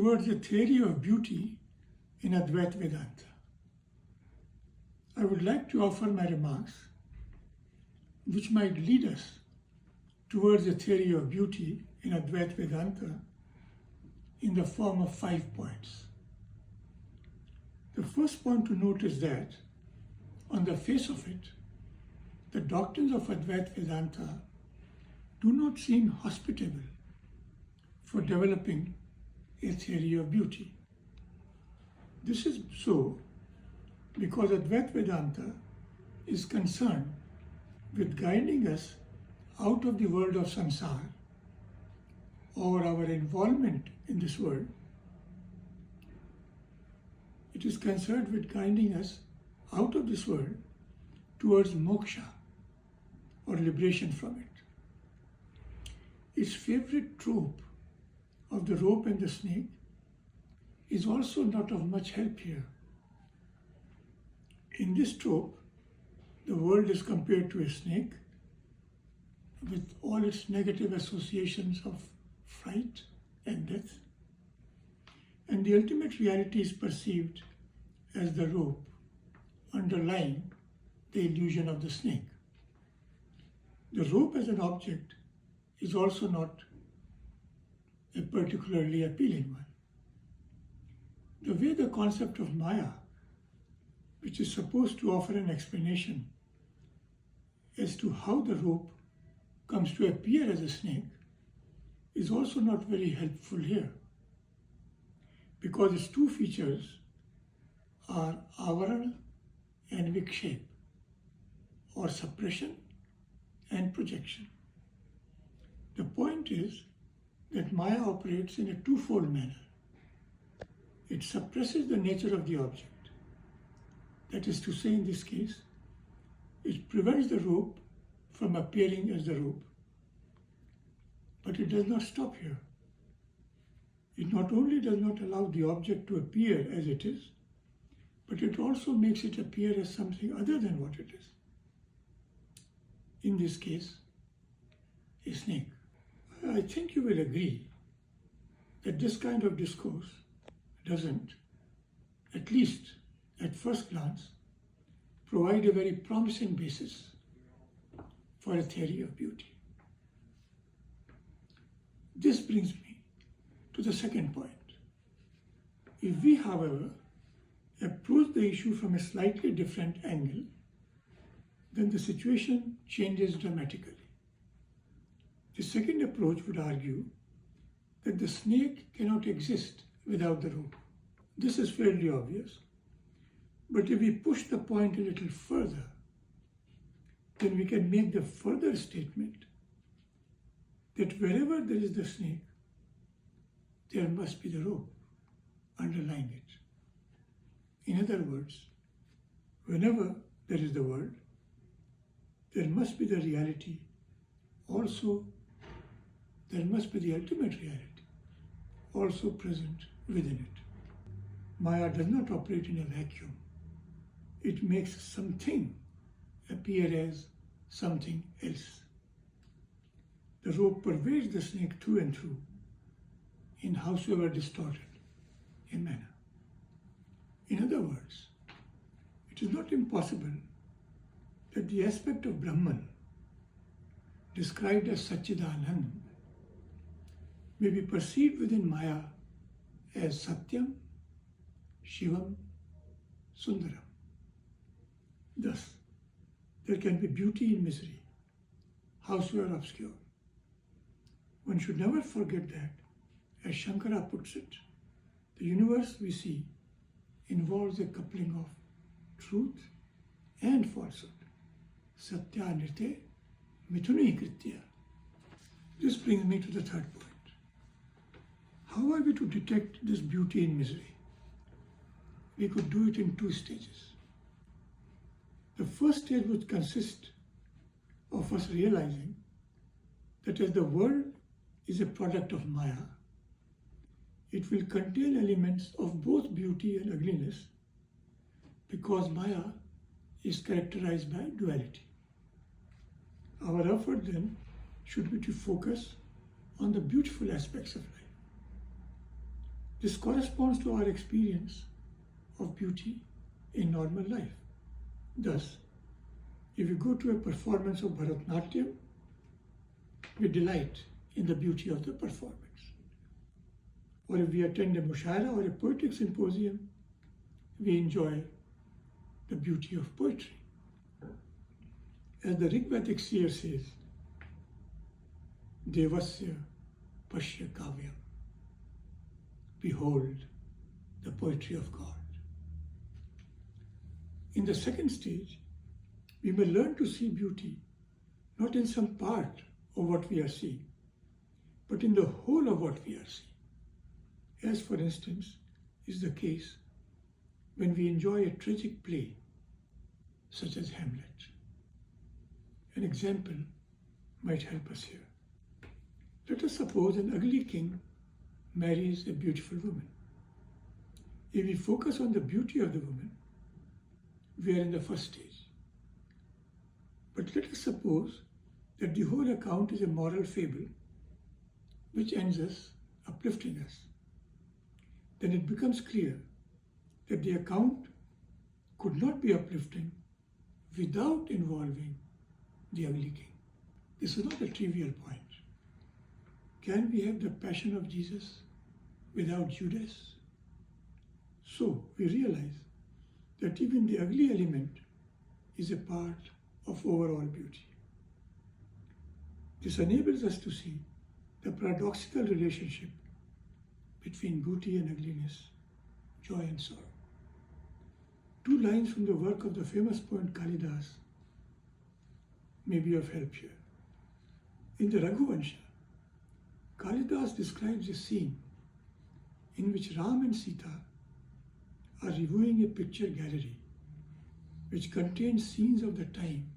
towards a theory of beauty in Advaita Vedanta. I would like to offer my remarks which might lead us towards a theory of beauty in Advaita Vedanta in the form of 5 points. The first point to note is that, on the face of it, the doctrines of Advaita Vedanta do not seem hospitable for developing a theory of beauty. This is so because Advaita Vedanta is concerned with guiding us out of the world of samsara, or our involvement in this world. It is concerned with guiding us out of this world towards moksha, or liberation from it. Its favorite trope of the rope and the snake is also not of much help here. In this trope, the world is compared to a snake with all its negative associations of fright and death, and the ultimate reality is perceived as the rope underlying the illusion of the snake. The rope as an object is also not a particularly appealing one. The way the concept of Maya, which is supposed to offer an explanation as to how the rope comes to appear as a snake, is also not very helpful here, because its two features are avarana and vikshep, or suppression and projection. The point is that Maya operates in a twofold manner. It suppresses the nature of the object. That is to say, in this case, it prevents the rope from appearing as the rope. But it does not stop here. It not only does not allow the object to appear as it is, but it also makes it appear as something other than what it is. In this case, a snake. I think you will agree that this kind of discourse doesn't, at least at first glance, provide a very promising basis for a theory of beauty. This brings me to the second point. If we, however, approach the issue from a slightly different angle, then the situation changes dramatically. The second approach would argue that the snake cannot exist without the rope. This is fairly obvious. But if we push the point a little further, then we can make the further statement that wherever there is the snake, there must be the rope underlying it. In other words, whenever there is the world, there must be the reality. Also, there must be the ultimate reality, also present within it. Maya does not operate in a vacuum. It makes something appear as something else. The rope pervades the snake through and through, in howsoever distorted a manner. In other words, it is not impossible that the aspect of Brahman, described as Satchidanand, may be perceived within Maya as Satyam, Shivam, Sundaram. Thus, there can be beauty in misery, howsoever obscure. One should never forget that, as Shankara puts it, the universe we see involves a coupling of truth and falsehood. Satya nirte mithuni kritya. This brings me to the third point. How are we to detect this beauty in misery? We could do it in 2 stages. The first stage would consist of us realizing that as the world is a product of Maya, it will contain elements of both beauty and ugliness, because Maya is characterized by duality. Our effort then should be to focus on the beautiful aspects of life. This corresponds to our experience of beauty in normal life. Thus, if we go to a performance of Bharatanatyam, we delight in the beauty of the performance. Or if we attend a mushaira or a poetic symposium, we enjoy the beauty of poetry. As the Rigvedic seer says, Devasya Pashya Kavyam. Behold the poetry of God. In the second stage, we may learn to see beauty not in some part of what we are seeing, but in the whole of what we are seeing. As, for instance, is the case when we enjoy a tragic play, such as Hamlet. An example might help us here. Let us suppose an ugly king marries a beautiful woman. If we focus on the beauty of the woman, we are in the first stage. But let us suppose that the whole account is a moral fable which ends us uplifting us. Then it becomes clear that the account could not be uplifting without involving the ugly king. This is not a trivial point. Can we have the passion of Jesus without Judas? So we realize that even the ugly element is a part of overall beauty. This enables us to see the paradoxical relationship between beauty and ugliness, joy and sorrow. Two lines from the work of the famous poet Kalidas may be of help here. In the Raghuvansha, Kalidas describes a scene in which Ram and Sita are reviewing a picture gallery which contains scenes of the time